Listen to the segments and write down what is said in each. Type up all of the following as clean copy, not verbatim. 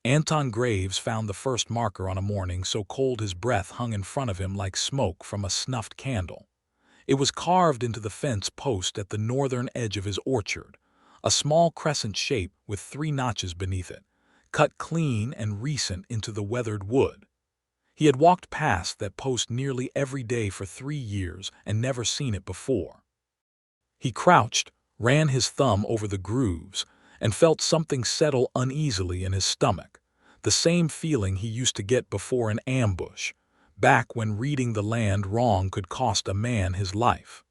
Anton Graves found the first marker on a morning so cold his breath hung in front of him like smoke from a snuffed candle. It was carved into the fence post at the northern edge of his orchard, a small crescent shape with 3 notches beneath it, cut clean and recent into the weathered wood. He had walked past that post nearly every day for 3 years and never seen it before. He crouched, ran his thumb over the grooves, and felt something settle uneasily in his stomach, the same feeling he used to get before an ambush, back when reading the land wrong could cost a man his life.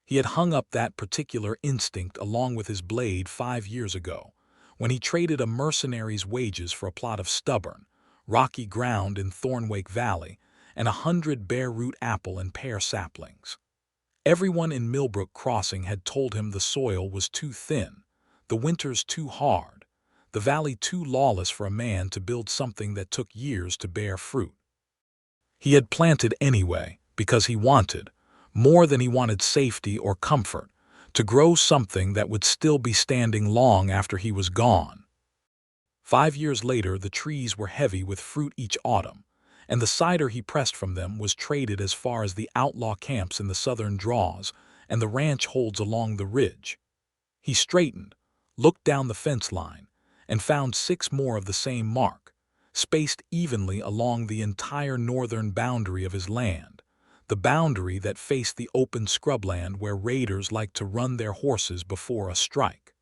He had hung up that particular instinct along with his blade 5 years ago, when he traded a mercenary's wages for a plot of stubborn, rocky ground in Thornwake Valley and 100 bare-root apple and pear saplings. Everyone in Millbrook Crossing had told him the soil was too thin, the winters too hard, the valley too lawless for a man to build something that took years to bear fruit. He had planted anyway, because he wanted, more than he wanted safety or comfort, to grow something that would still be standing long after he was gone. 5 years later, the trees were heavy with fruit each autumn, and the cider he pressed from them was traded as far as the outlaw camps in the southern draws and the ranch holds along the ridge. He straightened, looked down the fence line, and found 6 more of the same mark, spaced evenly along the entire northern boundary of his land, the boundary that faced the open scrubland where raiders like to run their horses before a strike.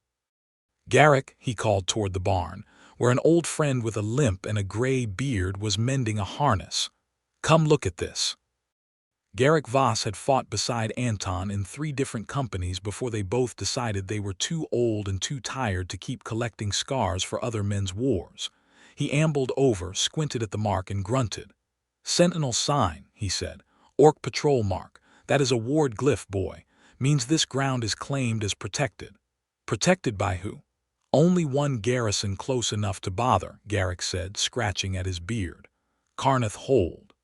"Garrick," he called toward the barn, where an old friend with a limp and a gray beard was mending a harness. "Come look at this." Garrick Voss had fought beside Anton in 3 different companies before they both decided they were too old and too tired to keep collecting scars for other men's wars. He ambled over, squinted at the mark, and grunted. "Sentinel sign," he said. "Orc patrol mark. That is a ward glyph, boy. Means this ground is claimed as protected." "Protected by who?" "Only one garrison close enough to bother," Garrick said, scratching at his beard. "Carneth Hold.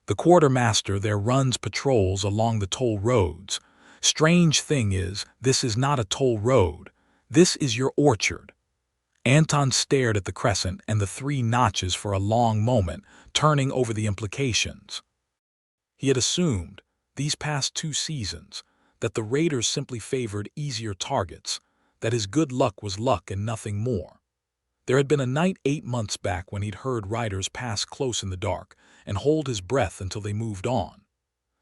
The quartermaster there runs patrols along the toll roads. Strange thing is, this is not a toll road. This is your orchard." Anton stared at the crescent and the 3 notches for a long moment, turning over the implications. He had assumed, these past 2 seasons, that the raiders simply favored easier targets, that his good luck was luck and nothing more. There had been a night 8 months back when he'd heard riders pass close in the dark and hold his breath until they moved on.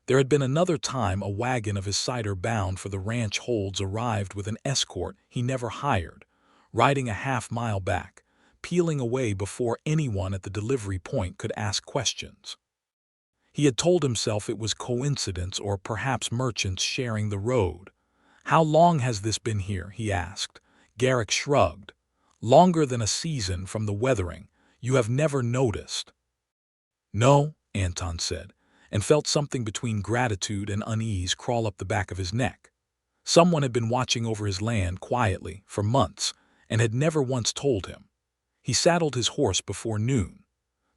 There had been another time a wagon of his cider bound for the ranch holds arrived with an escort he never hired, riding a half-mile back, peeling away before anyone at the delivery point could ask questions. He had told himself it was coincidence or perhaps merchants sharing the road. "How long has this been here?" he asked. Garrick shrugged. "Longer than a season from the weathering. You have never noticed." "No," Anton said, and felt something between gratitude and unease crawl up the back of his neck. Someone had been watching over his land quietly for months and had never once told him. He saddled his horse before noon.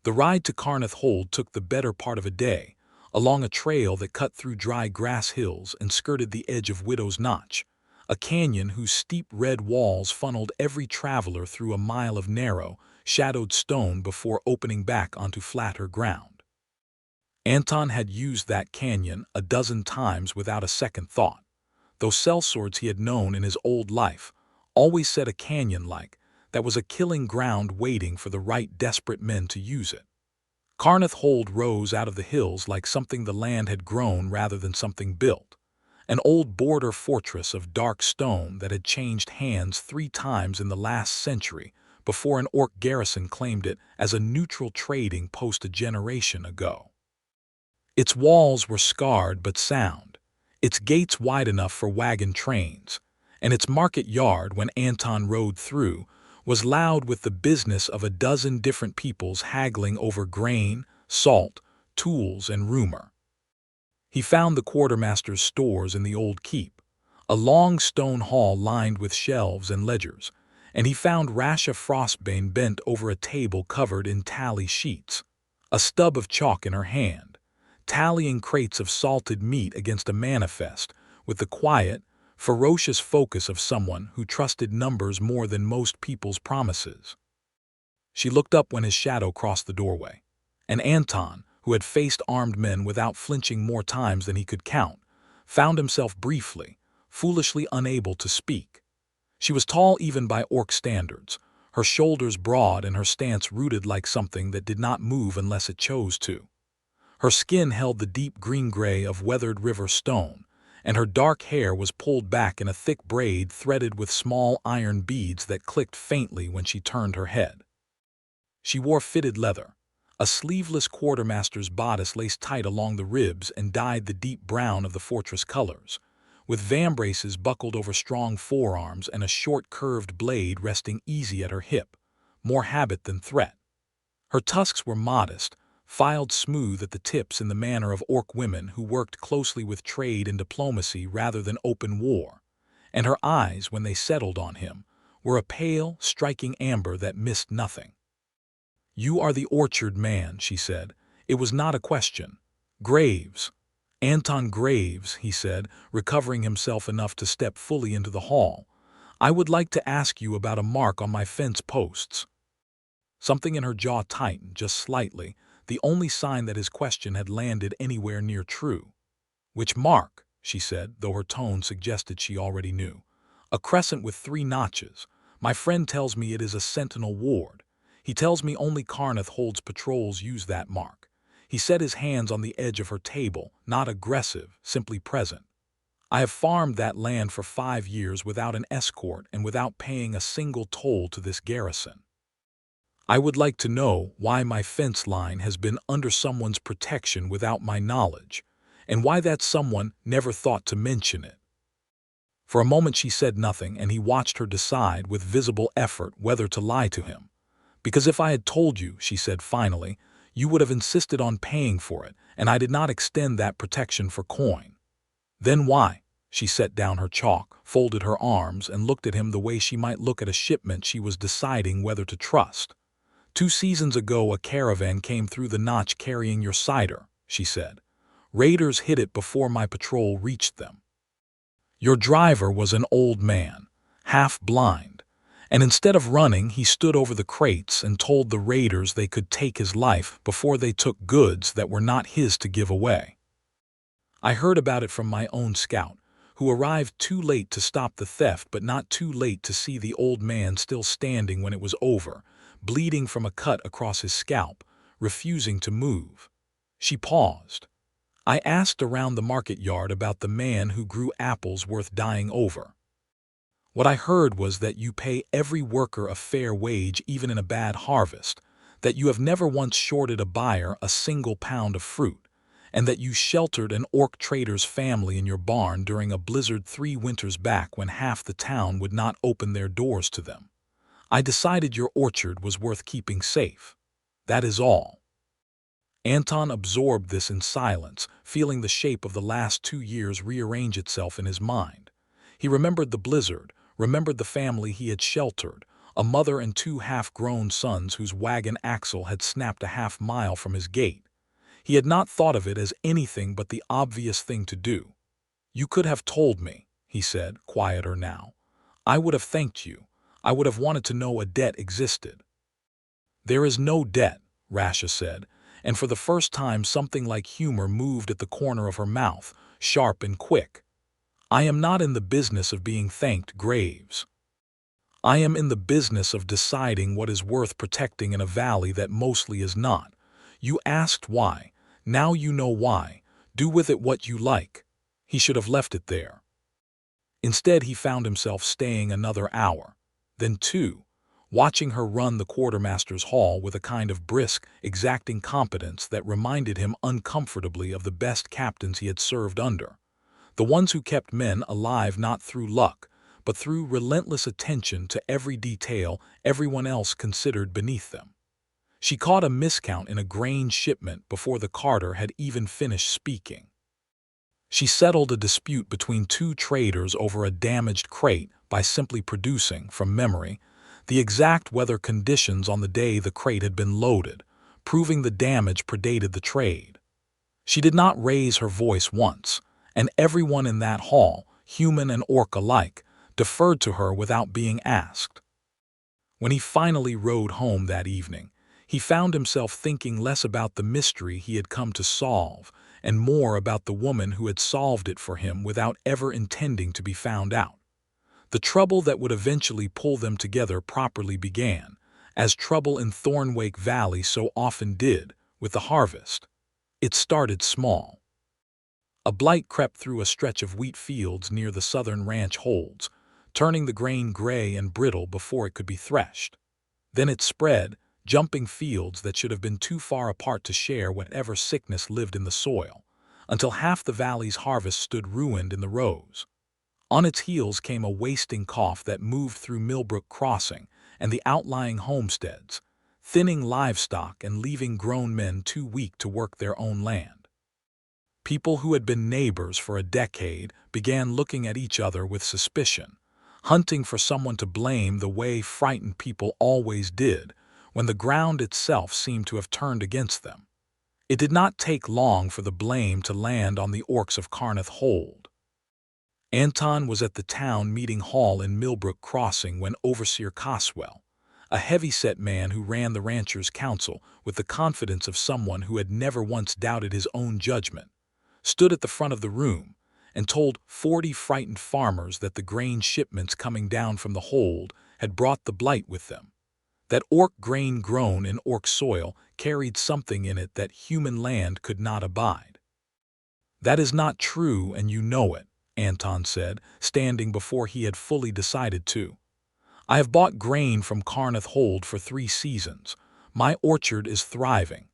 The ride to Carneth Hold took the better part of a day, along a trail that cut through dry grass hills and skirted the edge of Widow's Notch, a canyon whose steep red walls funneled every traveler through a mile of narrow, shadowed stone before opening back onto flatter ground. Anton had used that canyon a dozen times without a second thought. Those sellswords he had known in his old life always said a canyon like that was a killing ground waiting for the right desperate men to use it. Carneth Hold rose out of the hills like something the land had grown rather than something built, an old border fortress of dark stone that had changed hands 3 times in the last century before an orc garrison claimed it as a neutral trading post a generation ago. Its walls were scarred but sound, its gates wide enough for wagon trains, and its market yard, when Anton rode through, was loud with the business of a dozen different peoples haggling over grain, salt, tools, and rumor. He found the quartermaster's stores in the old keep, a long stone hall lined with shelves and ledgers, and he found Rasha Frostbane bent over a table covered in tally sheets, a stub of chalk in her hand, tallying crates of salted meat against a manifest with the quiet, ferocious focus of someone who trusted numbers more than most people's promises. She looked up when his shadow crossed the doorway. And Anton, who had faced armed men without flinching more times than he could count, found himself briefly, foolishly unable to speak. She was tall even by orc standards, her shoulders broad and her stance rooted like something that did not move unless it chose to. Her skin held the deep green-gray of weathered river stone, and her dark hair was pulled back in a thick braid threaded with small iron beads that clicked faintly when she turned her head. She wore fitted leather, a sleeveless quartermaster's bodice laced tight along the ribs and dyed the deep brown of the fortress colors, with vambraces buckled over strong forearms and a short curved blade resting easy at her hip, more habit than threat. Her tusks were modest, filed smooth at the tips in the manner of orc women who worked closely with trade and diplomacy rather than open war, and her eyes, when they settled on him, were a pale, striking amber that missed nothing. "You are the orchard man," she said. It was not a question. "Graves. Anton Graves," he said, recovering himself enough to step fully into the hall. "I would like to ask you about a mark on my fence posts." Something in her jaw tightened just slightly, the only sign that his question had landed anywhere near true. "Which mark?" she said, though her tone suggested she already knew. "A crescent with 3 notches. My friend tells me it is a Sentinel ward. He tells me only Karnath holds patrols use that mark." He set his hands on the edge of her table, not aggressive, simply present. "I have farmed that land for 5 years without an escort and without paying a single toll to this garrison. I would like to know why my fence line has been under someone's protection without my knowledge, and why that someone never thought to mention it." For a moment she said nothing, and he watched her decide with visible effort whether to lie to him. "Because if I had told you," she said finally, "you would have insisted on paying for it, and I did not extend that protection for coin." "Then why?" She set down her chalk, folded her arms, and looked at him the way she might look at a shipment she was deciding whether to trust. "2 seasons ago a caravan came through the notch carrying your cider," she said. "Raiders hit it before my patrol reached them. Your driver was an old man, half blind, and instead of running he stood over the crates and told the raiders they could take his life before they took goods that were not his to give away. I heard about it from my own scout, who arrived too late to stop the theft but not too late to see the old man still standing when it was over, bleeding from a cut across his scalp, refusing to move." She paused. "I asked around the market yard about the man who grew apples worth dying over. What I heard was that you pay every worker a fair wage even in a bad harvest, that you have never once shorted a buyer a single pound of fruit, and that you sheltered an orc trader's family in your barn during a blizzard 3 winters back when half the town would not open their doors to them. I decided your orchard was worth keeping safe. That is all." Anton absorbed this in silence, feeling the shape of the last 2 years rearrange itself in his mind. He remembered the blizzard, remembered the family he had sheltered, a mother and 2 half-grown sons whose wagon axle had snapped a half-mile from his gate. He had not thought of it as anything but the obvious thing to do. "You could have told me," he said, quieter now. "I would have thanked you. I would have wanted to know a debt existed." "There is no debt," Rasha said, and for the first time something like humor moved at the corner of her mouth, sharp and quick. "I am not in the business of being thanked, Graves. I am in the business of deciding what is worth protecting in a valley that mostly is not. You asked why. Now you know why. Do with it what you like." He should have left it there. Instead, he found himself staying another hour, then 2, watching her run the quartermaster's hall with a kind of brisk, exacting competence that reminded him uncomfortably of the best captains he had served under, the ones who kept men alive not through luck, but through relentless attention to every detail everyone else considered beneath them. She caught a miscount in a grain shipment before the carter had even finished speaking. She settled a dispute between 2 traders over a damaged crate by simply producing, from memory, the exact weather conditions on the day the crate had been loaded, proving the damage predated the trade. She did not raise her voice once, and everyone in that hall, human and orc alike, deferred to her without being asked. When he finally rode home that evening, he found himself thinking less about the mystery he had come to solve and more about the woman who had solved it for him without ever intending to be found out. The trouble that would eventually pull them together properly began, as trouble in Thornwake Valley so often did, with the harvest. It started small. A blight crept through a stretch of wheat fields near the southern ranch holds, turning the grain gray and brittle before it could be threshed. Then it spread, jumping fields that should have been too far apart to share whatever sickness lived in the soil, until half the valley's harvest stood ruined in the rows. On its heels came a wasting cough that moved through Millbrook Crossing and the outlying homesteads, thinning livestock and leaving grown men too weak to work their own land. People who had been neighbors for a decade began looking at each other with suspicion, hunting for someone to blame the way frightened people always did when the ground itself seemed to have turned against them. It did not take long for the blame to land on the orcs of Carneth Hold. Anton was at the town meeting hall in Millbrook Crossing when Overseer Caswell, a heavy-set man who ran the ranchers' council with the confidence of someone who had never once doubted his own judgment, stood at the front of the room and told 40 frightened farmers that the grain shipments coming down from the hold had brought the blight with them. That orc grain grown in orc soil carried something in it that human land could not abide. "That is not true, and you know it," Anton said, standing before he had fully decided to. "I have bought grain from Carneth Hold for 3 seasons. My orchard is thriving.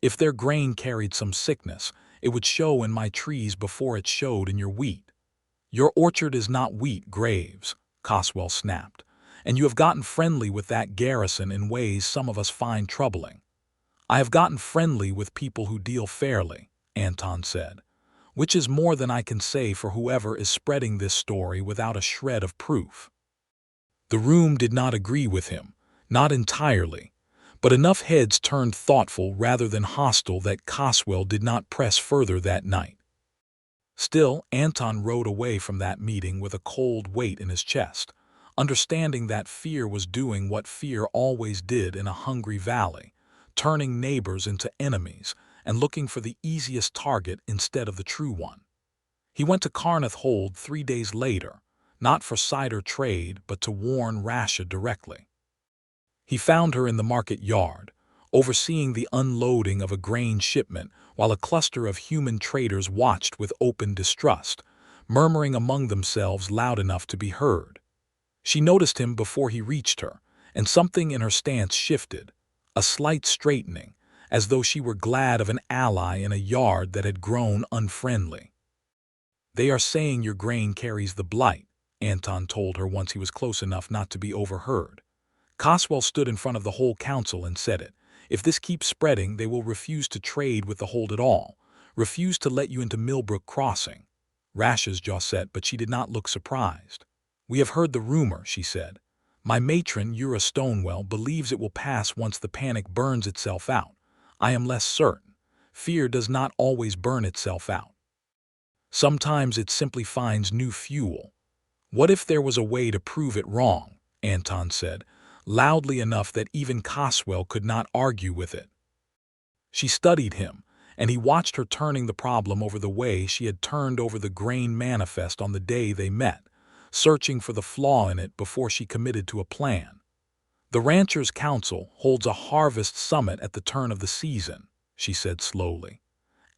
If their grain carried some sickness, it would show in my trees before it showed in your wheat." "Your orchard is not wheat, Graves," Caswell snapped, "and you have gotten friendly with that garrison in ways some of us find troubling." "I have gotten friendly with people who deal fairly," Anton said, "which is more than I can say for whoever is spreading this story without a shred of proof." The room did not agree with him, not entirely, but enough heads turned thoughtful rather than hostile that Caswell did not press further that night. Still, Anton rode away from that meeting with a cold weight in his chest, understanding that fear was doing what fear always did in a hungry valley, turning neighbors into enemies and looking for the easiest target instead of the true one. He went to Carneth Hold 3 days later, not for cider trade but to warn Rasha directly. He found her in the market yard, overseeing the unloading of a grain shipment while a cluster of human traders watched with open distrust, murmuring among themselves loud enough to be heard. She noticed him before he reached her, and something in her stance shifted, a slight straightening, as though she were glad of an ally in a yard that had grown unfriendly. "They are saying your grain carries the blight," Anton told her once he was close enough not to be overheard. "Caswell stood in front of the whole council and said it. If this keeps spreading, they will refuse to trade with the hold at all, refuse to let you into Millbrook Crossing." Rasha's jaw set, but she did not look surprised. "We have heard the rumor," she said. "My matron, Ura Stonewell, believes it will pass once the panic burns itself out. I am less certain. Fear does not always burn itself out. Sometimes it simply finds new fuel." "What if there was a way to prove it wrong?" Anton said, loudly enough that even Caswell could not argue with it. She studied him, and he watched her turning the problem over the way she had turned over the grain manifest on the day they met, searching for the flaw in it before she committed to a plan. "The Ranchers' Council holds a harvest summit at the turn of the season," she said slowly.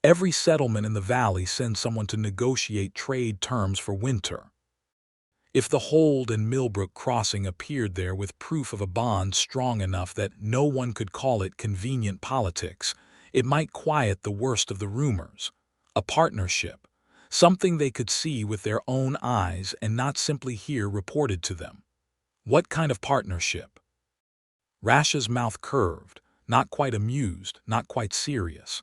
"Every settlement in the valley sends someone to negotiate trade terms for winter. If the hold and Millbrook Crossing appeared there with proof of a bond strong enough that no one could call it convenient politics, it might quiet the worst of the rumors. A partnership, something they could see with their own eyes and not simply hear reported to them." "What kind of partnership?" Rasha's mouth curved, not quite amused, not quite serious.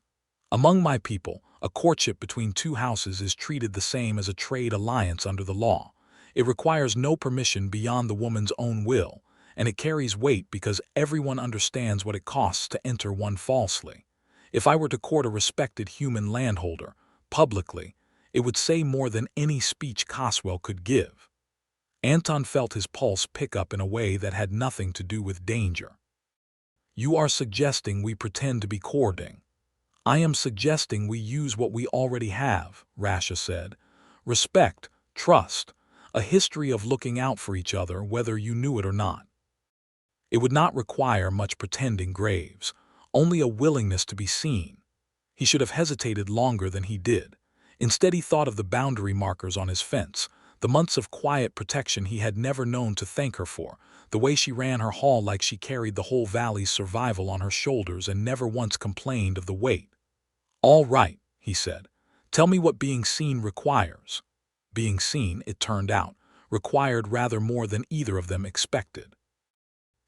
"Among my people, a courtship between 2 houses is treated the same as a trade alliance under the law. It requires no permission beyond the woman's own will, and it carries weight because everyone understands what it costs to enter one falsely. If I were to court a respected human landholder, publicly, it would say more than any speech Caswell could give." Anton felt his pulse pick up in a way that had nothing to do with danger. "You are suggesting we pretend to be courting." "I am suggesting we use what we already have," Rasha said. "Respect, trust, a history of looking out for each other whether you knew it or not." It would not require much pretending, Graves, only a willingness to be seen. He should have hesitated longer than he did. Instead, he thought of the boundary markers on his fence, the months of quiet protection he had never known to thank her for, the way she ran her haul like she carried the whole valley's survival on her shoulders and never once complained of the weight. "All right," he said. "Tell me what being seen requires." Being seen, it turned out, required rather more than either of them expected.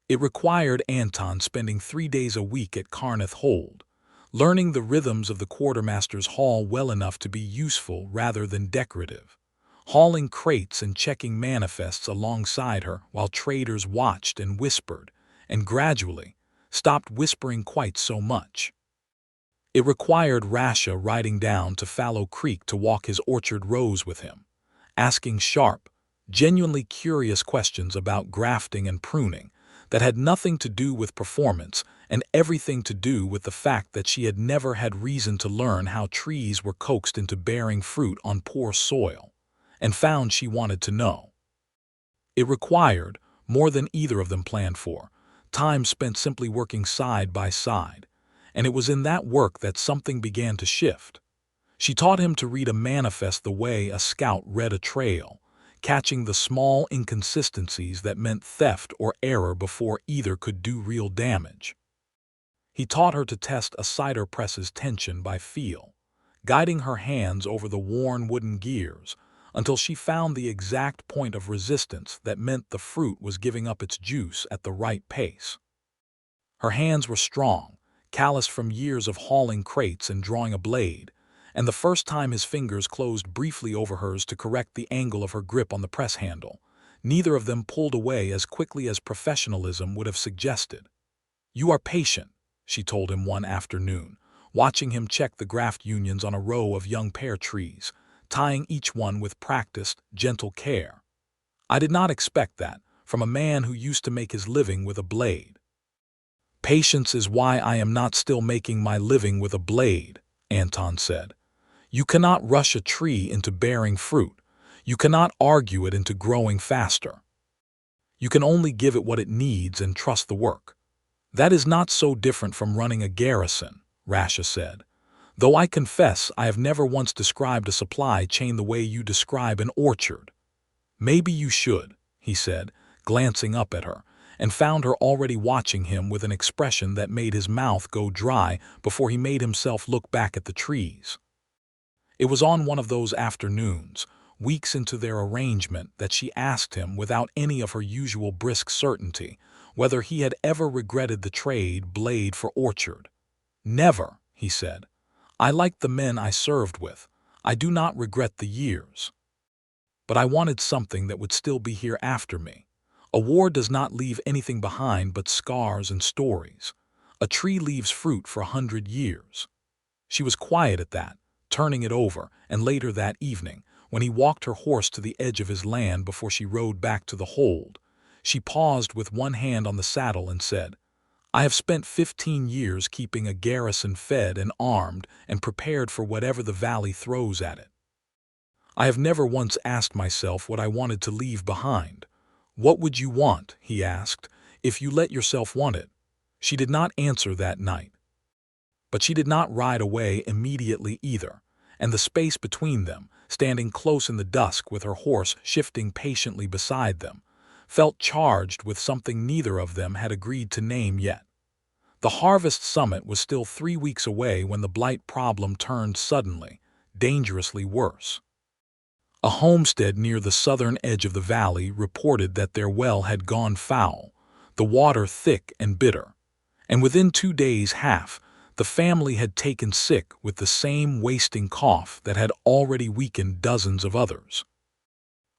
It required Anton spending 3 days a week at Carneth Hold, learning the rhythms of the quartermaster's haul well enough to be useful rather than decorative, hauling crates and checking manifests alongside her while traders watched and whispered, and gradually stopped whispering quite so much. It required Rasha riding down to Fallow Creek to walk his orchard rows with him, asking sharp, genuinely curious questions about grafting and pruning that had nothing to do with performance and everything to do with the fact that she had never had reason to learn how trees were coaxed into bearing fruit on poor soil, and found she wanted to know. It required, more than either of them planned for, time spent simply working side by side, and it was in that work that something began to shift. She taught him to read a manifest the way a scout read a trail, catching the small inconsistencies that meant theft or error before either could do real damage. He taught her to test a cider press's tension by feel, guiding her hands over the worn wooden gears until she found the exact point of resistance that meant the fruit was giving up its juice at the right pace. Her hands were strong, calloused from years of hauling crates and drawing a blade, and the first time his fingers closed briefly over hers to correct the angle of her grip on the press handle, neither of them pulled away as quickly as professionalism would have suggested. "You are patient," she told him one afternoon, watching him check the graft unions on a row of young pear trees, tying each one with practiced, gentle care. "I did not expect that, from a man who used to make his living with a blade." "Patience is why I am not still making my living with a blade," Anton said. "You cannot rush a tree into bearing fruit. You cannot argue it into growing faster. You can only give it what it needs and trust the work." "That is not so different from running a garrison," Rasha said, "though I confess I have never once described a supply chain the way you describe an orchard." "Maybe you should," he said, glancing up at her, and found her already watching him with an expression that made his mouth go dry before he made himself look back at the trees. It was on one of those afternoons, weeks into their arrangement, that she asked him, without any of her usual brisk certainty, whether he had ever regretted the trade blade for orchard. "Never," he said. "I liked the men I served with. I do not regret the years. But I wanted something that would still be here after me. A war does not leave anything behind but scars and stories. A tree leaves fruit for 100 years. She was quiet at that, turning it over, and later that evening, when he walked her horse to the edge of his land before she rode back to the hold, she paused with one hand on the saddle and said, "I have spent 15 years keeping a garrison fed and armed and prepared for whatever the valley throws at it. I have never once asked myself what I wanted to leave behind." "What would you want," he asked, "if you let yourself want it?" She did not answer that night. But she did not ride away immediately either, and the space between them, standing close in the dusk with her horse shifting patiently beside them, felt charged with something neither of them had agreed to name yet. The harvest summit was still 3 weeks away when the blight problem turned suddenly, dangerously worse. A homestead near the southern edge of the valley reported that their well had gone foul, the water thick and bitter, and within 2 days half, the family had taken sick with the same wasting cough that had already weakened dozens of others.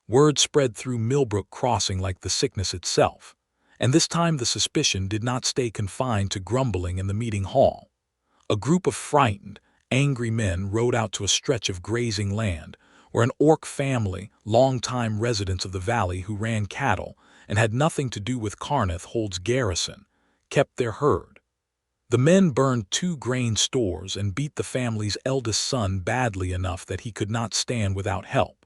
Word spread through Millbrook Crossing like the sickness itself, and this time the suspicion did not stay confined to grumbling in the meeting hall. A group of frightened, angry men rode out to a stretch of grazing land where an orc family, long-time residents of the valley who ran cattle and had nothing to do with Karnath Hold's garrison, kept their herd. The men burned 2 grain stores and beat the family's eldest son badly enough that he could not stand without help.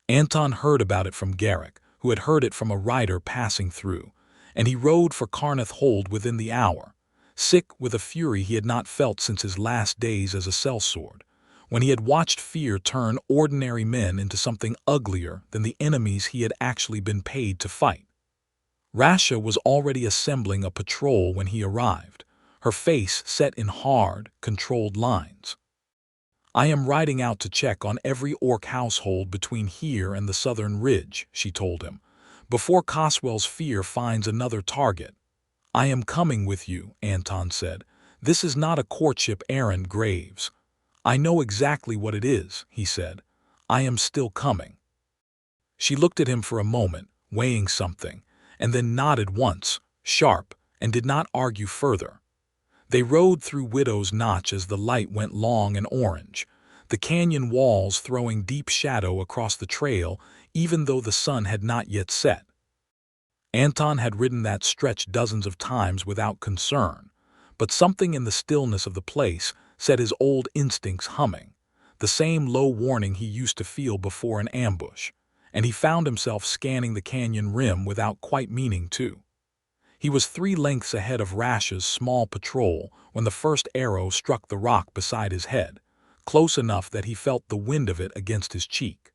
Anton heard about it from Garrick, who had heard it from a rider passing through, and he rode for Karnath Hold within the hour, sick with a fury he had not felt since his last days as a sellsword, when he had watched fear turn ordinary men into something uglier than the enemies he had actually been paid to fight. Rasha was already assembling a patrol when he arrived, her face set in hard, controlled lines. "I am riding out to check on every orc household between here and the southern ridge," she told him, "before Coswell's fear finds another target." "I am coming with you," Anton said. "This is not a courtship errand, Graves." "I know exactly what it is," he said. "I am still coming." She looked at him for a moment, weighing something, and then nodded once, sharp, and did not argue further. They rode through Widow's Notch as the light went long and orange, the canyon walls throwing deep shadow across the trail even though the sun had not yet set. Anton had ridden that stretch dozens of times without concern, but something in the stillness of the place set his old instincts humming, the same low warning he used to feel before an ambush, and he found himself scanning the canyon rim without quite meaning to. He was 3 lengths ahead of Rasha's small patrol when the first arrow struck the rock beside his head, close enough that he felt the wind of it against his cheek.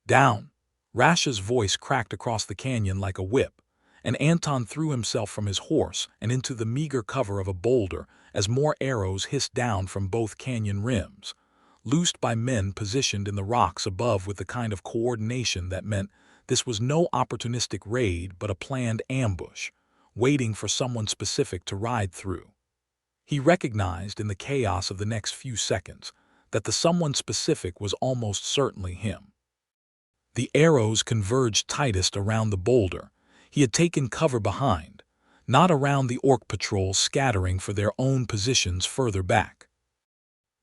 "Down!" Rasha's voice cracked across the canyon like a whip, and Anton threw himself from his horse and into the meager cover of a boulder as more arrows hissed down from both canyon rims, loosed by men positioned in the rocks above with the kind of coordination that meant this was no opportunistic raid but a planned ambush, waiting for someone specific to ride through. He recognized in the chaos of the next few seconds that the someone specific was almost certainly him. The arrows converged tightest around the boulder he had taken cover behind, not around the orc patrol scattering for their own positions further back.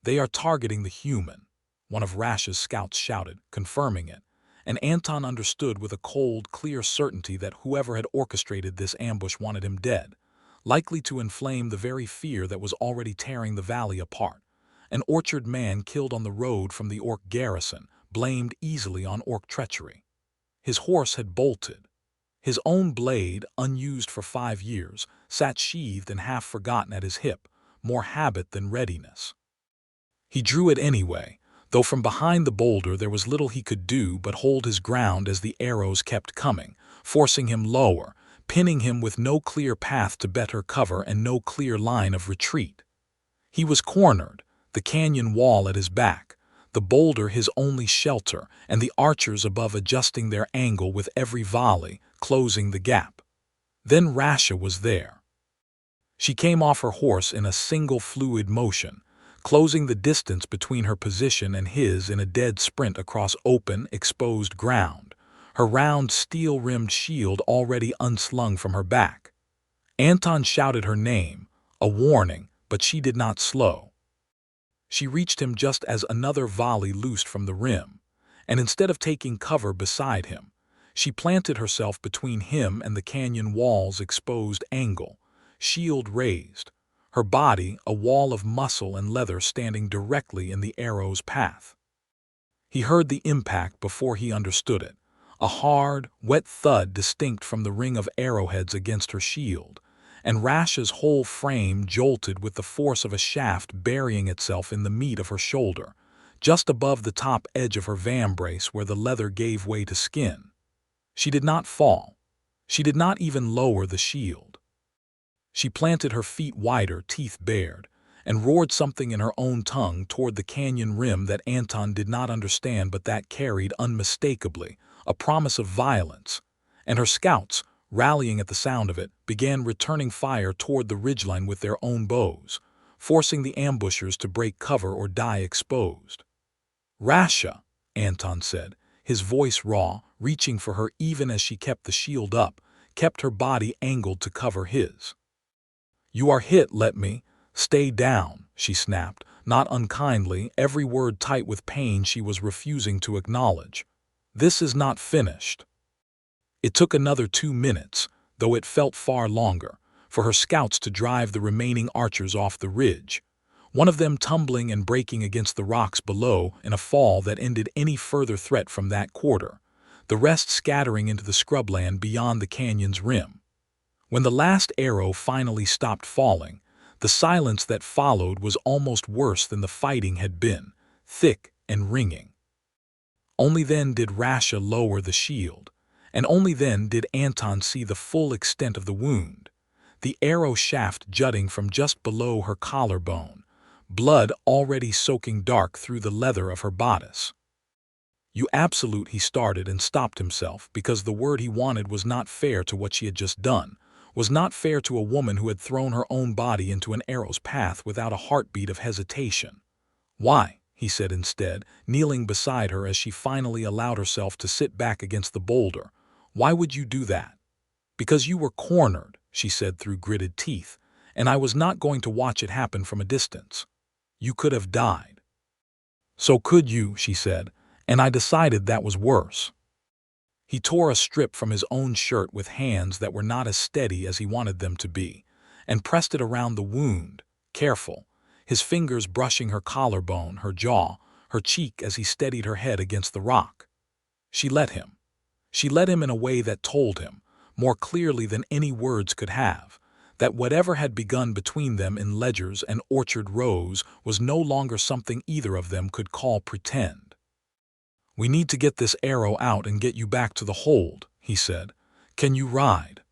"They are targeting the human," one of Rasha's scouts shouted, confirming it, and Anton understood with a cold, clear certainty that whoever had orchestrated this ambush wanted him dead, likely to inflame the very fear that was already tearing the valley apart. An orchard man killed on the road from the orc garrison, blamed easily on orc treachery. His horse had bolted. His own blade, unused for 5 years, sat sheathed and half forgotten at his hip, more habit than readiness. He drew it anyway, though from behind the boulder there was little he could do but hold his ground as the arrows kept coming, forcing him lower, pinning him with no clear path to better cover and no clear line of retreat. He was cornered, the canyon wall at his back, the boulder his only shelter, and the archers above adjusting their angle with every volley, closing the gap. Then Rasha was there. She came off her horse in a single fluid motion, closing the distance between her position and his in a dead sprint across open, exposed ground, her round steel-rimmed shield already unslung from her back. Anton shouted her name, a warning, but she did not slow. She reached him just as another volley loosed from the rim, and instead of taking cover beside him, she planted herself between him and the canyon wall's exposed angle, shield raised, her body a wall of muscle and leather standing directly in the arrow's path. He heard the impact before he understood it, a hard, wet thud distinct from the ring of arrowheads against her shield, and Rasha's whole frame jolted with the force of a shaft burying itself in the meat of her shoulder, just above the top edge of her vambrace where the leather gave way to skin. She did not fall. She did not even lower the shield. She planted her feet wider, teeth bared, and roared something in her own tongue toward the canyon rim that Anton did not understand but that carried unmistakably a promise of violence, and her scouts, rallying at the sound of it, began returning fire toward the ridgeline with their own bows, forcing the ambushers to break cover or die exposed. "Rasha," Anton said, his voice raw, reaching for her even as she kept the shield up, kept her body angled to cover his. "You are hit, let me. Stay down," she snapped, not unkindly, every word tight with pain she was refusing to acknowledge. "This is not finished." It took another 2 minutes, though it felt far longer, for her scouts to drive the remaining archers off the ridge, one of them tumbling and breaking against the rocks below in a fall that ended any further threat from that quarter, the rest scattering into the scrubland beyond the canyon's rim. When the last arrow finally stopped falling, the silence that followed was almost worse than the fighting had been, thick and ringing. Only then did Rasha lower the shield, and only then did Anton see the full extent of the wound, the arrow shaft jutting from just below her collarbone, blood already soaking dark through the leather of her bodice. "You absolute," he started and stopped himself because the word he wanted was not fair to what she had just done, was not fair to a woman who had thrown her own body into an arrow's path without a heartbeat of hesitation. "Why?" he said instead, kneeling beside her as she finally allowed herself to sit back against the boulder. "Why would you do that?" "Because you were cornered," she said through gritted teeth, "and I was not going to watch it happen from a distance. You could have died." "So could you," she said, "and I decided that was worse." He tore a strip from his own shirt with hands that were not as steady as he wanted them to be, and pressed it around the wound, careful, his fingers brushing her collarbone, her jaw, her cheek as he steadied her head against the rock. She let him. She let him in a way that told him, more clearly than any words could have, that whatever had begun between them in ledgers and orchard rows was no longer something either of them could call pretend. "We need to get this arrow out and get you back to the hold," he said. "Can you ride?"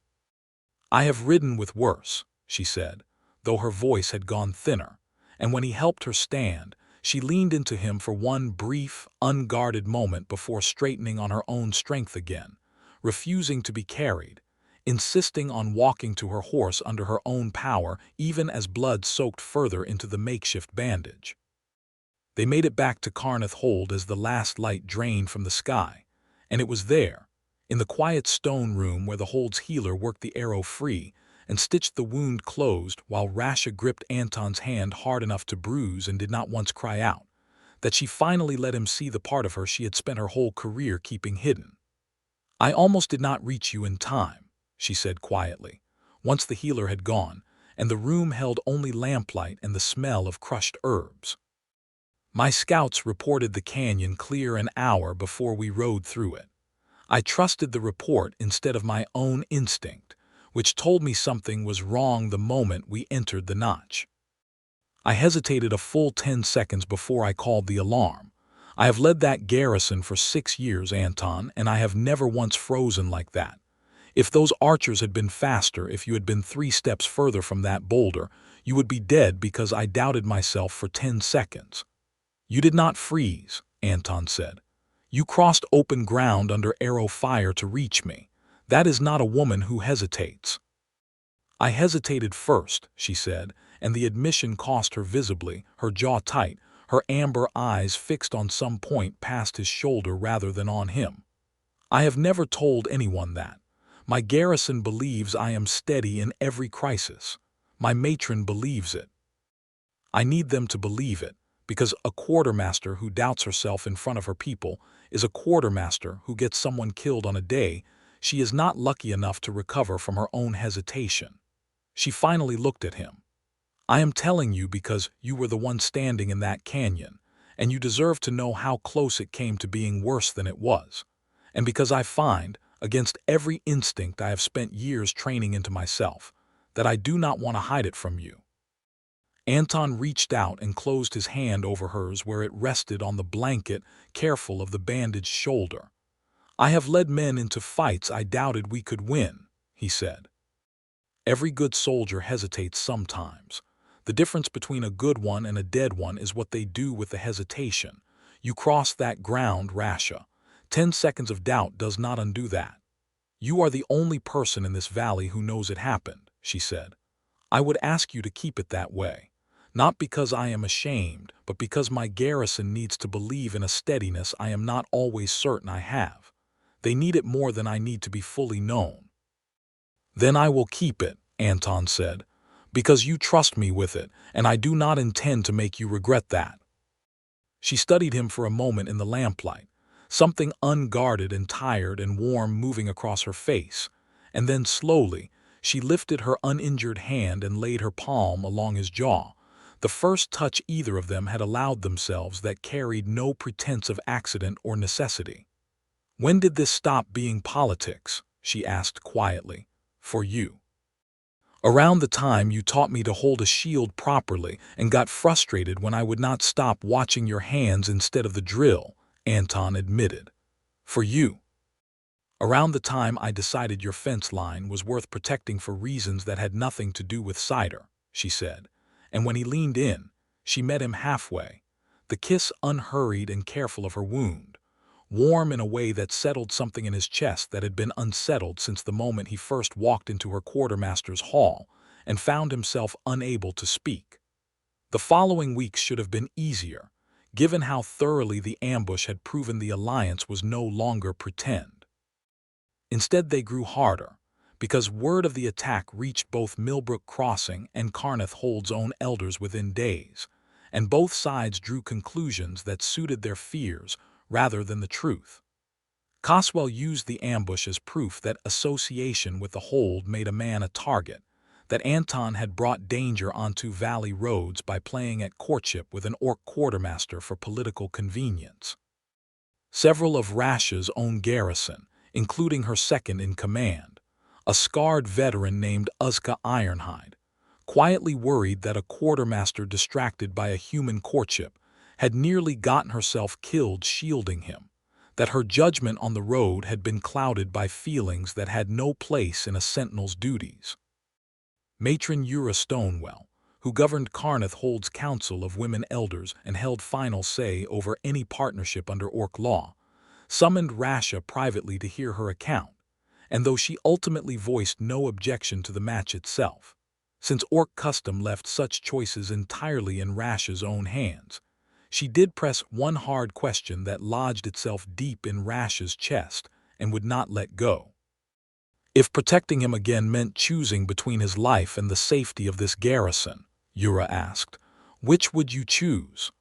"I have ridden with worse," she said, though her voice had gone thinner, and when he helped her stand, she leaned into him for one brief, unguarded moment before straightening on her own strength again, refusing to be carried, insisting on walking to her horse under her own power even as blood soaked further into the makeshift bandage. They made it back to Carneth Hold as the last light drained from the sky, and it was there, in the quiet stone room where the Hold's healer worked the arrow free and stitched the wound closed while Rasha gripped Anton's hand hard enough to bruise and did not once cry out, that she finally let him see the part of her she had spent her whole career keeping hidden. "I almost did not reach you in time," she said quietly, once the healer had gone, and the room held only lamplight and the smell of crushed herbs. "My scouts reported the canyon clear an hour before we rode through it. I trusted the report instead of my own instinct, which told me something was wrong the moment we entered the notch. I hesitated a full 10 seconds before I called the alarm. I have led that garrison for 6 years, Anton, and I have never once frozen like that. If those archers had been faster, if you had been 3 steps further from that boulder, you would be dead because I doubted myself for 10 seconds. You did not freeze," Anton said. "You crossed open ground under arrow fire to reach me. That is not a woman who hesitates." "I hesitated first," she said, and the admission cost her visibly, her jaw tight, her amber eyes fixed on some point past his shoulder rather than on him. "I have never told anyone that. My garrison believes I am steady in every crisis. My matron believes it. I need them to believe it, because a quartermaster who doubts herself in front of her people is a quartermaster who gets someone killed on a day she is not lucky enough to recover from her own hesitation." She finally looked at him. "I am telling you because you were the one standing in that canyon, and you deserve to know how close it came to being worse than it was, and because I find, against every instinct I have spent years training into myself, that I do not want to hide it from you." Anton reached out and closed his hand over hers where it rested on the blanket, careful of the bandaged shoulder. "I have led men into fights I doubted we could win," he said. "Every good soldier hesitates sometimes. The difference between a good one and a dead one is what they do with the hesitation. You crossed that ground, Rasha. 10 seconds of doubt does not undo that. You are the only person in this valley who knows it happened," she said. "I would ask you to keep it that way. Not because I am ashamed, but because my garrison needs to believe in a steadiness I am not always certain I have. They need it more than I need to be fully known." "Then I will keep it," Anton said, Because you trust me with it, and I do not intend to make you regret that." She studied him for a moment in the lamplight, something unguarded and tired and warm moving across her face, and then slowly, she lifted her uninjured hand and laid her palm along his jaw, the first touch either of them had allowed themselves that carried no pretense of accident or necessity. "When did this stop being politics?" she asked quietly. "For you?" "Around the time you taught me to hold a shield properly and got frustrated when I would not stop watching your hands instead of the drill," Anton admitted. "For you?" "Around the time I decided your fence line was worth protecting for reasons that had nothing to do with cider," she said, and when he leaned in, she met him halfway, the kiss unhurried and careful of her wound, warm in a way that settled something in his chest that had been unsettled since the moment he first walked into her quartermaster's hall and found himself unable to speak. The following weeks should have been easier, given how thoroughly the ambush had proven the alliance was no longer pretend. Instead, they grew harder, because word of the attack reached both Millbrook Crossing and Carneth Hold's own elders within days, and both sides drew conclusions that suited their fears rather than the truth. Coswell used the ambush as proof that association with the Hold made a man a target, that Anton had brought danger onto Valley roads by playing at courtship with an orc quartermaster for political convenience. Several of Rasha's own garrison, including her second-in-command, a scarred veteran named Uzka Ironhide, quietly worried that a quartermaster distracted by a human courtship had nearly gotten herself killed shielding him, that her judgment on the road had been clouded by feelings that had no place in a sentinel's duties. Matron Ura Stonewell, who governed Carneth Hold's council of women elders and held final say over any partnership under orc law, summoned Rasha privately to hear her account, and though she ultimately voiced no objection to the match itself, since orc custom left such choices entirely in Rasha's own hands, she did press one hard question that lodged itself deep in Rasha's chest and would not let go. If protecting him again meant choosing between his life and the safety of this garrison, Ura asked, which would you choose?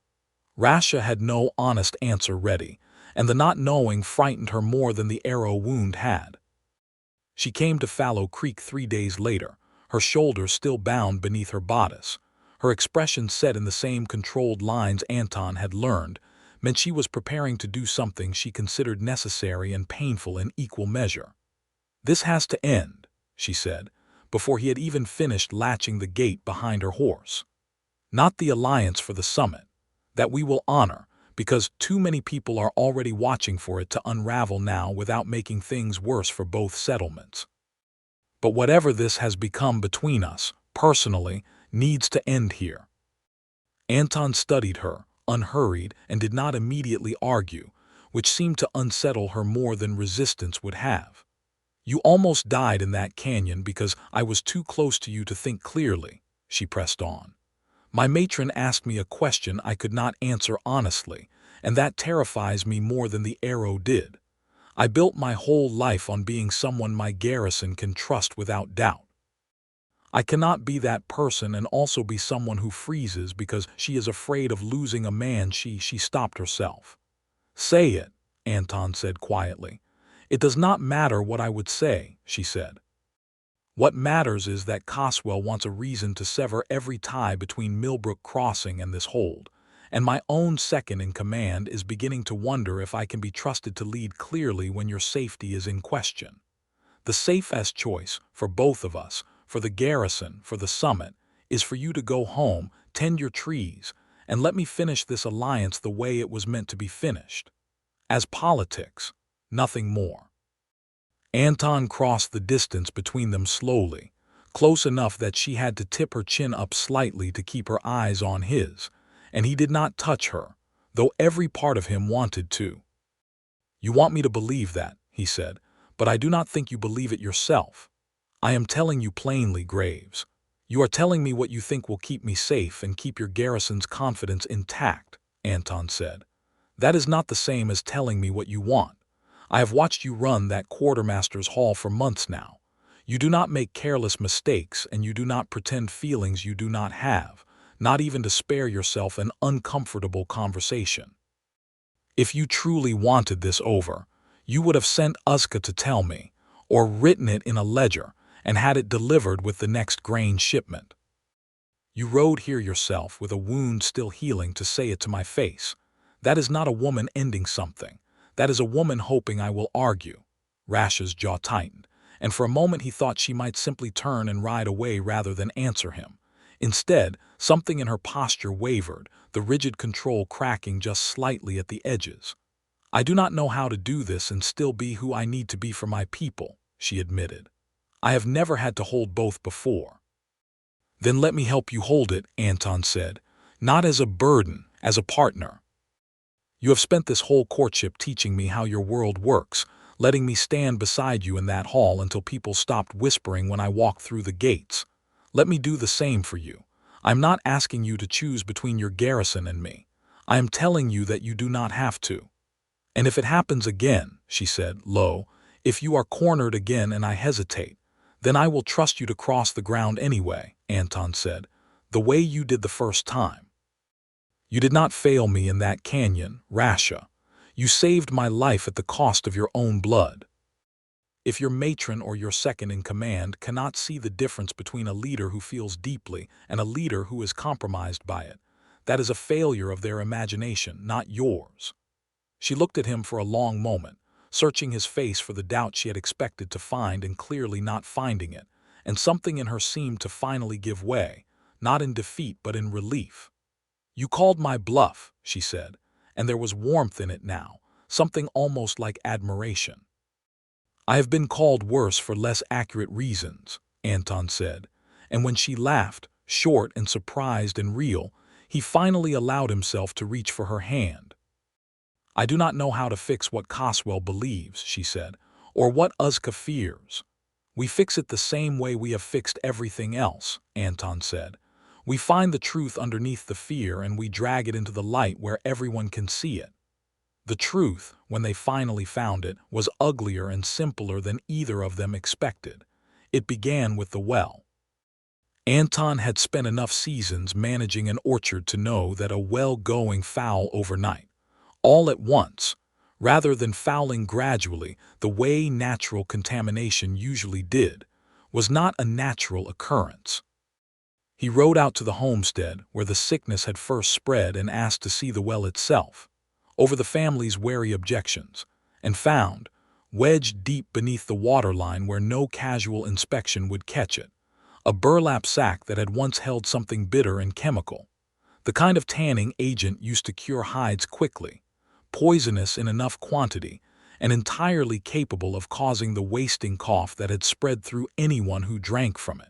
Rasha had no honest answer ready, and the not knowing frightened her more than the arrow wound had. She came to Fallow Creek 3 days later, her shoulders still bound beneath her bodice. Her expression set in the same controlled lines Anton had learned meant she was preparing to do something she considered necessary and painful in equal measure. "This has to end," she said, before he had even finished latching the gate behind her horse. "Not the alliance for the summit. That we will honor, because too many people are already watching for it to unravel now without making things worse for both settlements. But whatever this has become between us, personally, needs to end here." Anton studied her, unhurried, and did not immediately argue, which seemed to unsettle her more than resistance would have. "You almost died in that canyon because I was too close to you to think clearly," she pressed on. "My matron asked me a question I could not answer honestly, and that terrifies me more than the arrow did. I built my whole life on being someone my garrison can trust without doubt. I cannot be that person and also be someone who freezes because she is afraid of losing a man." She stopped herself. "Say it," Anton said quietly. "It does not matter what I would say," she said. "What matters is that Coswell wants a reason to sever every tie between Millbrook Crossing and this Hold, and my own second-in-command is beginning to wonder if I can be trusted to lead clearly when your safety is in question. The safest choice, for both of us, for the garrison, for the summit, is for you to go home, tend your trees, and let me finish this alliance the way it was meant to be finished. As politics, nothing more." Anton crossed the distance between them slowly, close enough that she had to tip her chin up slightly to keep her eyes on his, and he did not touch her, though every part of him wanted to. "You want me to believe that," he said, "but I do not think you believe it yourself. I am telling you plainly, Graves. You are telling me what you think will keep me safe and keep your garrison's confidence intact," Anton said. "That is not the same as telling me what you want. I have watched you run that quartermaster's hall for months now. You do not make careless mistakes, and you do not pretend feelings you do not have, not even to spare yourself an uncomfortable conversation. If you truly wanted this over, you would have sent Uzka to tell me, or written it in a ledger and had it delivered with the next grain shipment. You rode here yourself with a wound still healing to say it to my face. That is not a woman ending something. That is a woman hoping I will argue. Rasha's jaw tightened, and for a moment he thought she might simply turn and ride away rather than answer him. Instead, something in her posture wavered, the rigid control cracking just slightly at the edges. I do not know how to do this and still be who I need to be for my people, she admitted. I have never had to hold both before. Then let me help you hold it, Anton said. Not as a burden, as a partner. You have spent this whole courtship teaching me how your world works, letting me stand beside you in that hall until people stopped whispering when I walked through the gates. Let me do the same for you. I'm not asking you to choose between your garrison and me. I am telling you that you do not have to. And if it happens again, she said, low, if you are cornered again and I hesitate, then I will trust you to cross the ground anyway, Anton said, the way you did the first time. You did not fail me in that canyon, Rasha. You saved my life at the cost of your own blood. If your matron or your second in command cannot see the difference between a leader who feels deeply and a leader who is compromised by it, that is a failure of their imagination, not yours. She looked at him for a long moment, searching his face for the doubt she had expected to find and clearly not finding it, and something in her seemed to finally give way, not in defeat but in relief. You called my bluff, she said, and there was warmth in it now, something almost like admiration. I have been called worse for less accurate reasons, Anton said, and when she laughed, short and surprised and real, he finally allowed himself to reach for her hand. I do not know how to fix what Caswell believes, she said, or what Uzka fears. We fix it the same way we have fixed everything else, Anton said. We find the truth underneath the fear and we drag it into the light where everyone can see it. The truth, when they finally found it, was uglier and simpler than either of them expected. It began with the well. Anton had spent enough seasons managing an orchard to know that a well going foul overnight, all at once, rather than fouling gradually the way natural contamination usually did, was not a natural occurrence. He rode out to the homestead where the sickness had first spread and asked to see the well itself, over the family's wary objections, and found, wedged deep beneath the waterline where no casual inspection would catch it, a burlap sack that had once held something bitter and chemical, the kind of tanning agent used to cure hides quickly, poisonous in enough quantity, and entirely capable of causing the wasting cough that had spread through anyone who drank from it.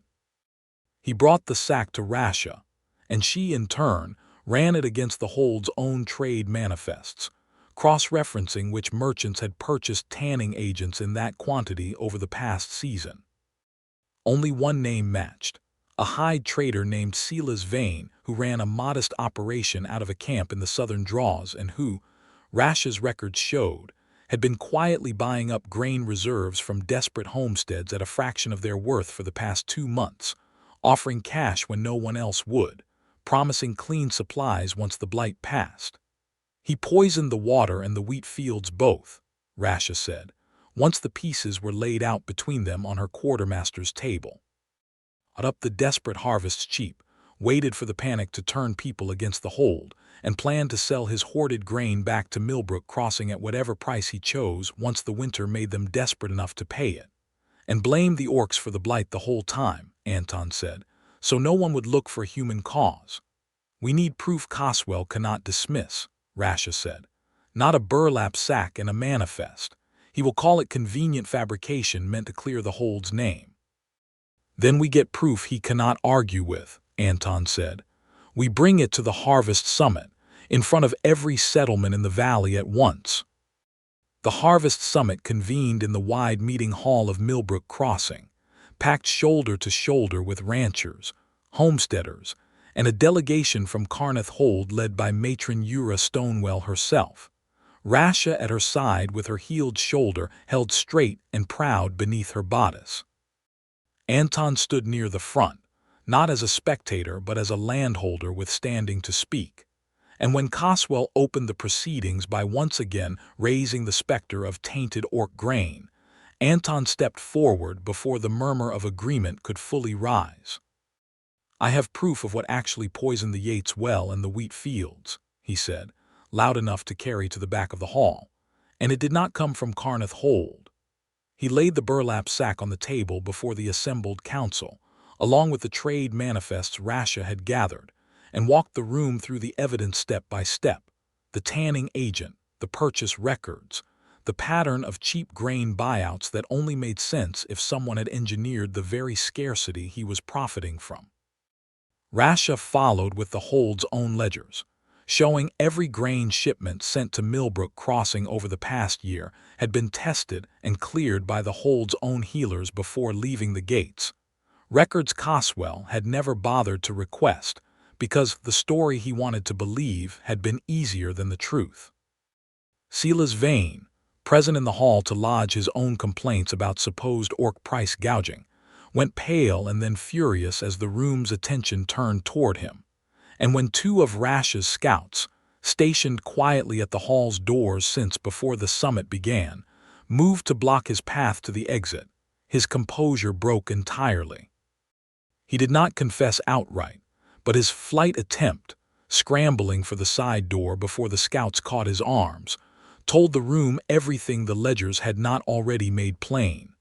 He brought the sack to Rasha, and she, in turn, ran it against the hold's own trade manifests, cross-referencing which merchants had purchased tanning agents in that quantity over the past season. Only one name matched, a hide trader named Silas Vane who ran a modest operation out of a camp in the southern draws and who, Rasha's records showed, had been quietly buying up grain reserves from desperate homesteads at a fraction of their worth for the past 2 months, offering cash when no one else would, promising clean supplies once the blight passed. He poisoned the water and the wheat fields both, Rasha said, once the pieces were laid out between them on her quartermaster's table. Got up the desperate harvests cheap, waited for the panic to turn people against the hold, and planned to sell his hoarded grain back to Millbrook Crossing at whatever price he chose once the winter made them desperate enough to pay it. And blamed the orcs for the blight the whole time, Anton said, so no one would look for a human cause. We need proof Caswell cannot dismiss, Rasha said. Not a burlap sack and a manifest. He will call it convenient fabrication meant to clear the hold's name. Then we get proof he cannot argue with, Anton said. We bring it to the Harvest Summit, in front of every settlement in the valley at once. The Harvest Summit convened in the wide meeting hall of Millbrook Crossing, packed shoulder to shoulder with ranchers, homesteaders, and a delegation from Carneth Hold led by matron Ura Stonewell herself, Rasha at her side with her healed shoulder held straight and proud beneath her bodice. Anton stood near the front, not as a spectator but as a landholder with standing to speak. And when Coswell opened the proceedings by once again raising the specter of tainted orc grain, Anton stepped forward before the murmur of agreement could fully rise. "I have proof of what actually poisoned the Yates well and the wheat fields," he said, loud enough to carry to the back of the hall, "and it did not come from Carneth Hold." He laid the burlap sack on the table before the assembled council, along with the trade manifests Rasha had gathered, and walked the room through the evidence step by step: the tanning agent, the purchase records, the pattern of cheap grain buyouts that only made sense if someone had engineered the very scarcity he was profiting from. Rasha followed with the Hold's own ledgers, showing every grain shipment sent to Millbrook Crossing over the past year had been tested and cleared by the Hold's own healers before leaving the gates. Records Coswell had never bothered to request, because the story he wanted to believe had been easier than the truth. Silas Vane, present in the hall to lodge his own complaints about supposed orc price gouging, went pale and then furious as the room's attention turned toward him. And when two of Rasha's scouts, stationed quietly at the hall's doors since before the summit began, moved to block his path to the exit, his composure broke entirely. He did not confess outright, but his flight attempt, scrambling for the side door before the scouts caught his arms, told the room everything the ledgers had not already made plain.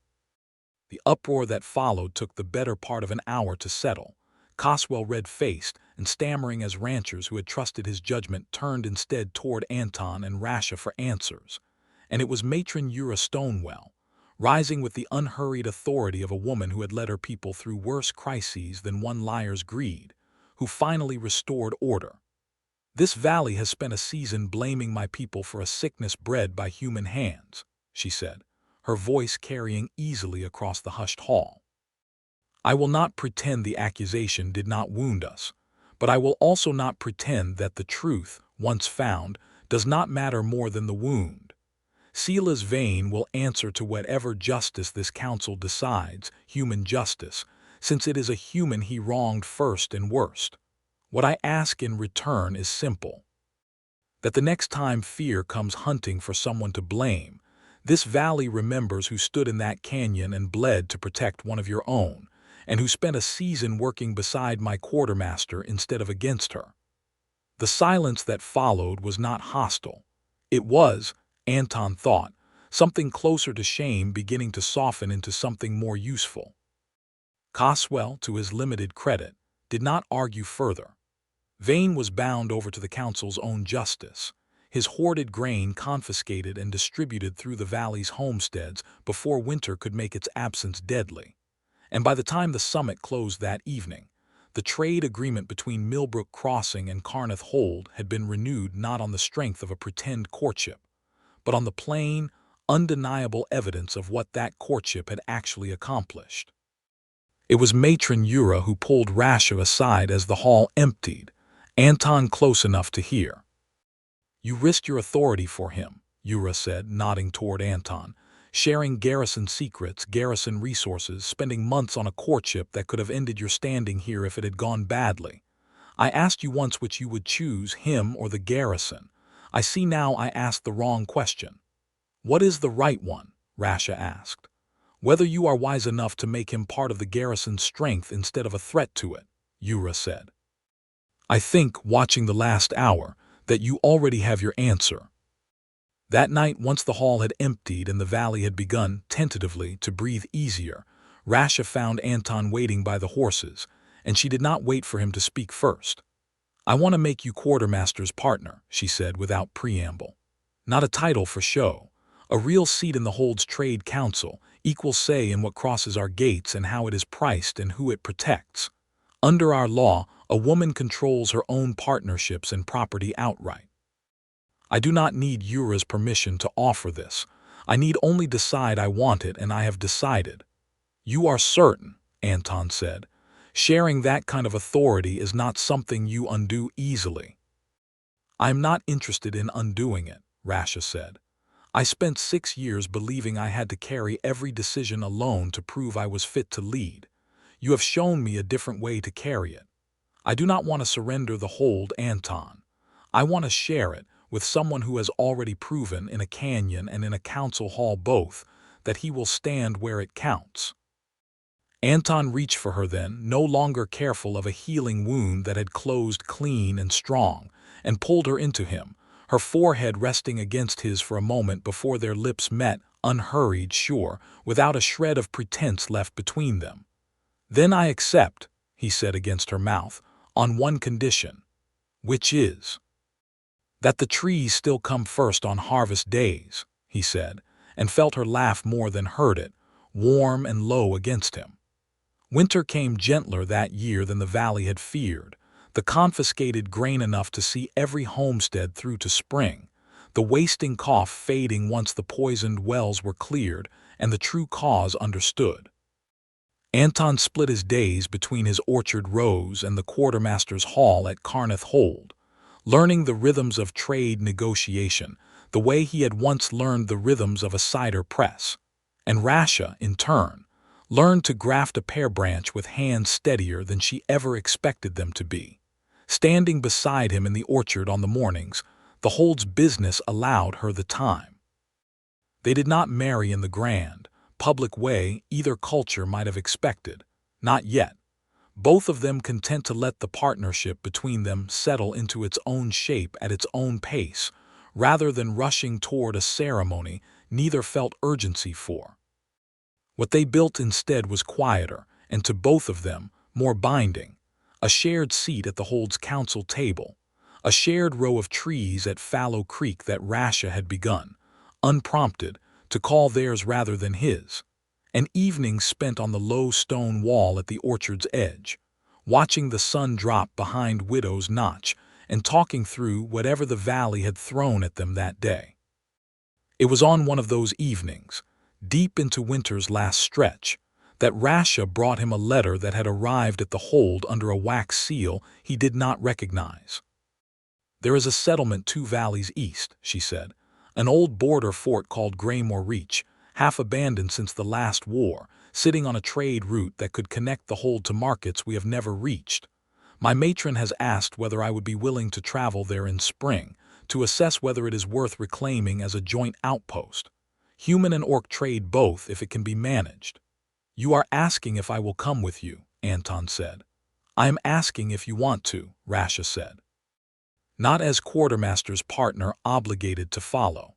The uproar that followed took the better part of an hour to settle, Coswell red-faced and stammering as ranchers who had trusted his judgment turned instead toward Anton and Rasha for answers. And it was Matron Ura Stonewell, rising with the unhurried authority of a woman who had led her people through worse crises than one liar's greed, who finally restored order. "This valley has spent a season blaming my people for a sickness bred by human hands," she said, her voice carrying easily across the hushed hall. "I will not pretend the accusation did not wound us, but I will also not pretend that the truth, once found, does not matter more than the wound. Silas Vane will answer to whatever justice this council decides, human justice, since it is a human he wronged first and worst. What I ask in return is simple: that the next time fear comes hunting for someone to blame, this valley remembers who stood in that canyon and bled to protect one of your own, and who spent a season working beside my quartermaster instead of against her." The silence that followed was not hostile. It was, Anton thought, something closer to shame beginning to soften into something more useful. Coswell, to his limited credit, did not argue further. Vane was bound over to the council's own justice, his hoarded grain confiscated and distributed through the valley's homesteads before winter could make its absence deadly. And by the time the summit closed that evening, the trade agreement between Millbrook Crossing and Carneth Hold had been renewed not on the strength of a pretend courtship, but on the plain, undeniable evidence of what that courtship had actually accomplished. It was Matron Ura who pulled Rasha aside as the hall emptied, Anton close enough to hear. "You risked your authority for him," Ura said, nodding toward Anton, "sharing garrison secrets, garrison resources, spending months on a courtship that could have ended your standing here if it had gone badly. I asked you once which you would choose, him or the garrison. I see now I asked the wrong question." "What is the right one?" Rasha asked. "Whether you are wise enough to make him part of the garrison's strength instead of a threat to it," Ura said. "I think, watching the last hour, that you already have your answer." That night, once the hall had emptied and the valley had begun, tentatively, to breathe easier, Rasha found Anton waiting by the horses, and she did not wait for him to speak first. "I want to make you quartermaster's partner," she said without preamble. "Not a title for show. A real seat in the Hold's Trade Council, equal say in what crosses our gates and how it is priced and who it protects. Under our law, a woman controls her own partnerships and property outright. I do not need Ura's permission to offer this. I need only decide I want it, and I have decided." "You are certain," Anton said. "Sharing that kind of authority is not something you undo easily." "I am not interested in undoing it," Rasha said. "I spent 6 years believing I had to carry every decision alone to prove I was fit to lead, You have shown me a different way to carry it. I do not want to surrender the hold, Anton. I want to share it with someone who has already proven in a canyon and in a council hall both that he will stand where it counts. Anton reached for her then, no longer careful of a healing wound that had closed clean and strong, and pulled her into him, her forehead resting against his for a moment before their lips met, unhurried, sure, without a shred of pretense left between them. "Then I accept," he said against her mouth, "on one condition." "Which is?" "That the trees still come first on harvest days," he said, and felt her laugh more than heard it, warm and low against him. Winter came gentler that year than the valley had feared, the confiscated grain enough to see every homestead through to spring, the wasting cough fading once the poisoned wells were cleared and the true cause understood. Anton split his days between his orchard rows and the quartermaster's hall at Carneth Hold, learning the rhythms of trade negotiation, the way he had once learned the rhythms of a cider press. And Rasha, in turn, learned to graft a pear branch with hands steadier than she ever expected them to be. Standing beside him in the orchard on the mornings, the Hold's business allowed her the time. They did not marry in the grand, public way either culture might have expected, not yet. Both of them content to let the partnership between them settle into its own shape at its own pace, rather than rushing toward a ceremony neither felt urgency for. What they built instead was quieter, and to both of them, more binding. A shared seat at the Hold's council table, a shared row of trees at Fallow Creek that Rasha had begun, unprompted, to call theirs rather than his. An evening spent on the low stone wall at the orchard's edge, watching the sun drop behind Widow's Notch and talking through whatever the valley had thrown at them that day. It was on one of those evenings, deep into winter's last stretch, that Rasha brought him a letter that had arrived at the Hold under a wax seal he did not recognize. "There is a settlement 2 valleys east," she said, "an old border fort called Graymore Reach, half abandoned since the last war, sitting on a trade route that could connect the Hold to markets we have never reached. My matron has asked whether I would be willing to travel there in spring, to assess whether it is worth reclaiming as a joint outpost. Human and orc trade both if it can be managed." "You are asking if I will come with you," Anton said. "I am asking if you want to," Rasha said. "Not as quartermaster's partner obligated to follow.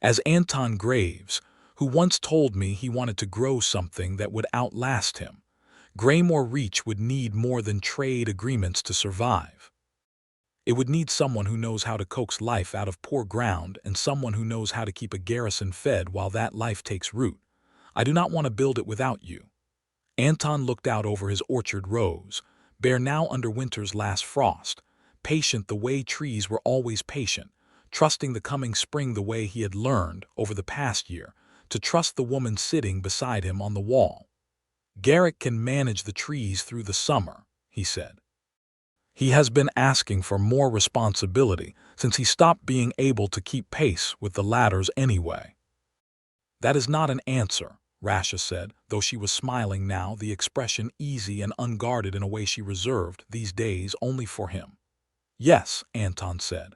As Anton Graves, who once told me he wanted to grow something that would outlast him. Graymore Reach would need more than trade agreements to survive. It would need someone who knows how to coax life out of poor ground and someone who knows how to keep a garrison fed while that life takes root. I do not want to build it without you." Anton looked out over his orchard rows, bare now under winter's last frost, patient the way trees were always patient, trusting the coming spring the way he had learned, over the past year, to trust the woman sitting beside him on the wall. "Garrick can manage the trees through the summer," he said. "He has been asking for more responsibility since he stopped being able to keep pace with the ladders anyway." "That is not an answer," Rasha said, though she was smiling now, the expression easy and unguarded in a way she reserved these days only for him. "Yes," Anton said.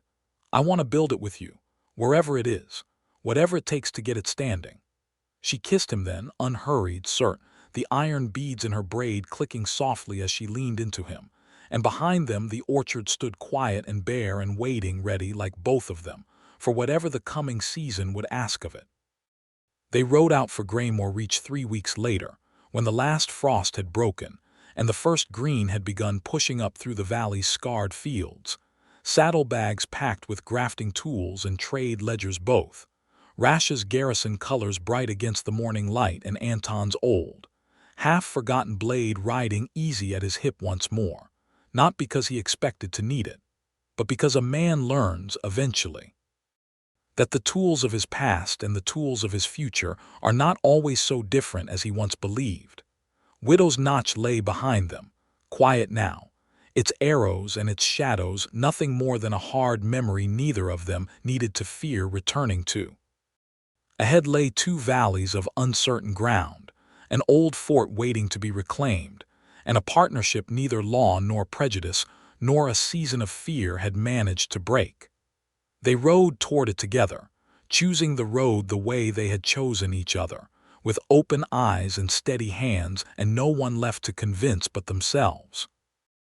"I want to build it with you, wherever it is, whatever it takes to get it standing." She kissed him then, unhurried, the iron beads in her braid clicking softly as she leaned into him, and behind them the orchard stood quiet and bare and waiting ready like both of them, for whatever the coming season would ask of it. They rode out for Graymore Reach 3 weeks later, when the last frost had broken, and the first green had begun pushing up through the valley's scarred fields, saddlebags packed with grafting tools and trade ledgers both, Rasha's garrison colors bright against the morning light and Anton's old, half-forgotten blade riding easy at his hip once more, not because he expected to need it, but because a man learns, eventually, that the tools of his past and the tools of his future are not always so different as he once believed. Widow's Notch lay behind them, quiet now, its arrows and its shadows nothing more than a hard memory neither of them needed to fear returning to. Ahead lay 2 valleys of uncertain ground, an old fort waiting to be reclaimed, and a partnership neither law nor prejudice nor a season of fear had managed to break. They rode toward it together, choosing the road the way they had chosen each other, with open eyes and steady hands and no one left to convince but themselves.